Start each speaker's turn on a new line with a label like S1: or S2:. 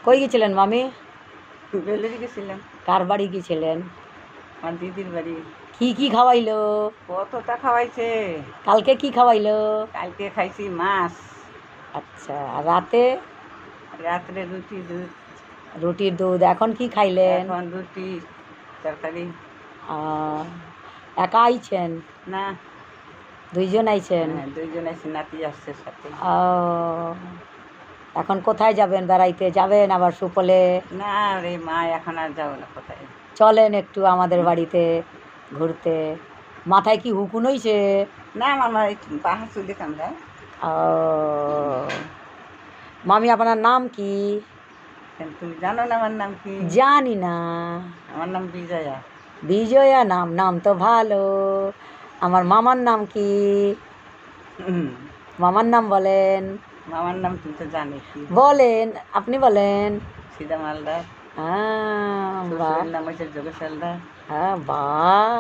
S1: কই গেছিলেন মামি?
S2: বেলুড়ি গেছিলাম।
S1: কার বাড়ি গেছিলেন?
S2: আমার দিদির বাড়ি।
S1: কি খাওয়াইলো?
S2: কতটা খাওয়াইছে।
S1: কালকে কি খাওয়াইলো?
S2: কালকে খাইছি মাছ।
S1: আচ্ছা, আর রাতে?
S2: রাত্রে রুটি দুধ।
S1: রুটির দুধ। এখন কি খাইলেন?
S2: এখন রুটি তরকারি।
S1: একা আইছেন?
S2: না,
S1: দুইজন আইছেন?
S2: হ্যাঁ, দুইজন আছে, নাতি আসছে সাথে।
S1: এখন কোথায় যাবেন? বেড়াইতে যাবেন আবার সুপলে?
S2: না রে মা, এখন আর যাবো না। কোথায়?
S1: চলেন একটু আমাদের বাড়িতে ঘুরতে। মাথায় কি হুকুন হইছে?
S2: না মামা, এই পাহাড় চুলে কামড়ায়।
S1: মামি আপনার নাম কি?
S2: তুমি জানো না আমার নাম কি?
S1: জানি না।
S2: আমার নাম বিজয়া।
S1: বিজয়া নাম? নাম তো ভালো। আমার মামার নাম কি? মামার নাম বলেন।
S2: মামার নাম তুমি তো জানি কি?
S1: বলেন, আপনি বলেন।
S2: সিধা মালদার।
S1: বাহ,
S2: শ্বশুরের নাম হচ্ছে যোগেশ হালদার।
S1: বাহ।